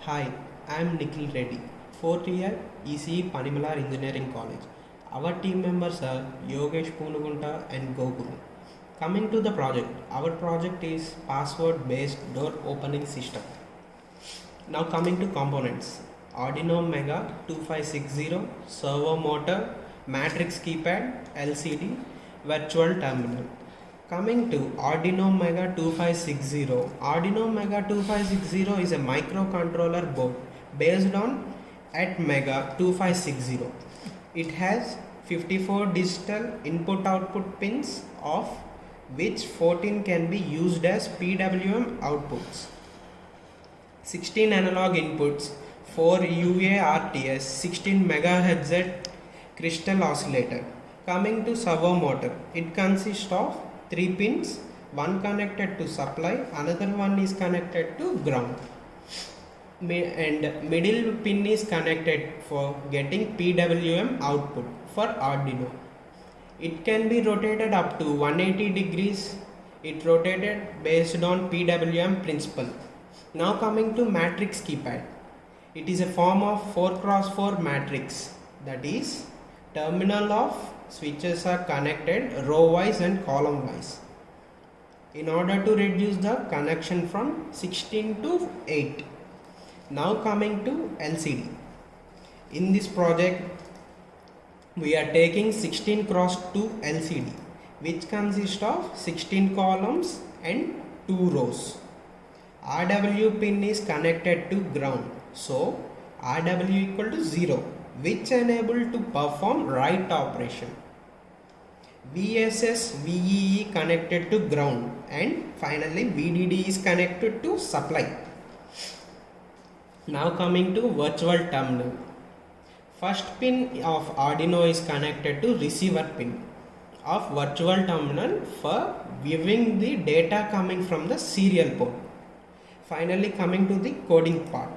Hi, I am Nikhil Reddy, 4th year ECE Panimalar Engineering College. Our team members are Yogesh Punugunta and Gokul. Coming to the project, our project is password based door opening system. Now coming to components, Arduino Mega 2560, servo motor, matrix keypad, LCD, virtual terminal. Coming to Arduino Mega 2560, Arduino Mega 2560 is a microcontroller board based on Atmega 2560. It has 54 digital input-output pins, of which 14 can be used as PWM outputs, 16 analog inputs, 4 UARTs, 16 MHz crystal oscillator. Coming to servo motor, it consists of 3 pins, one connected to supply, another one is connected to ground, and middle pin is connected for getting PWM output for Arduino. It can be rotated up to 180 degrees. It rotated based on PWM principle. Now coming to matrix keypad. It is a form of 4x4 matrix, that is, terminal of switches are connected row wise and column wise in order to reduce the connection from 16 to 8. Now coming to LCD. In this project we are taking 16 cross 2 LCD, which consists of 16 columns and 2 rows. RW pin is connected to ground, so RW equal to 0, which enable to perform write operation. VSS VEE connected to ground, and finally VDD is connected to supply. Now coming to virtual terminal. First pin of Arduino is connected to receiver pin of virtual terminal for viewing the data coming from the serial port. Finally coming to the coding part.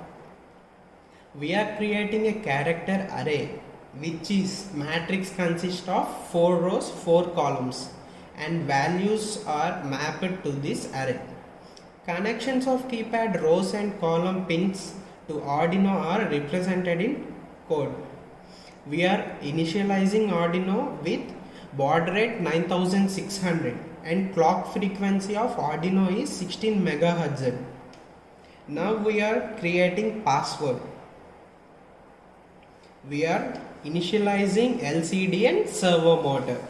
We are creating a character array which is matrix consists of 4 rows, 4 columns, and values are mapped to this array. Connections of keypad rows and column pins to Arduino are represented in code. We are initializing Arduino with baud rate 9600 and clock frequency of Arduino is 16 MHz. Now we are creating password. We are initializing LCD and servo motor.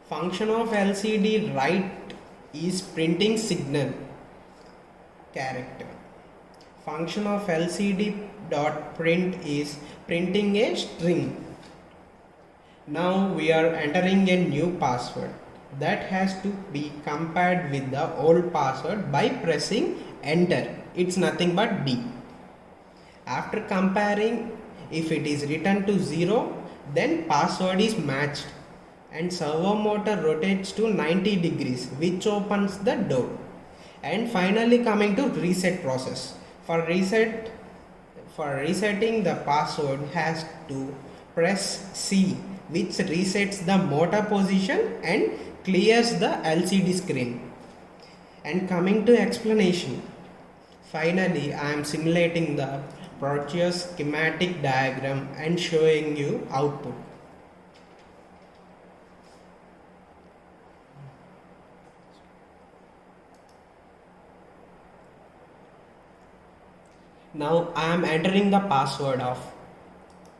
Function of LCD write is printing signal character. Function of LCD dot print is printing a string. Now we are entering a new password that has to be compared with the old password by pressing enter. It's nothing but D. After comparing, if it is written to 0, then password is matched and servo motor rotates to 90 degrees, which opens the door. And finally coming to reset process. For resetting the password has to press C, which resets the motor position and clears the LCD screen. And coming to explanation, finally I am simulating the Proteus schematic diagram and showing you output. Now I am entering the password of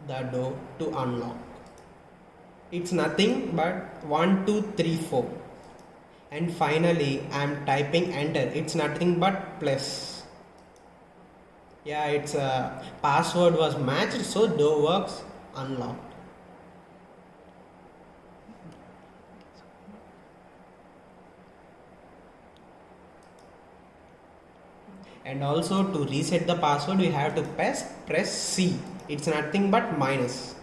the door to unlock. It's nothing but 1 2 3 4, and finally I am typing enter. It's nothing but plus. Yeah, its password was matched, so door works unlocked. And also to reset the password we have to press C. It's nothing but minus.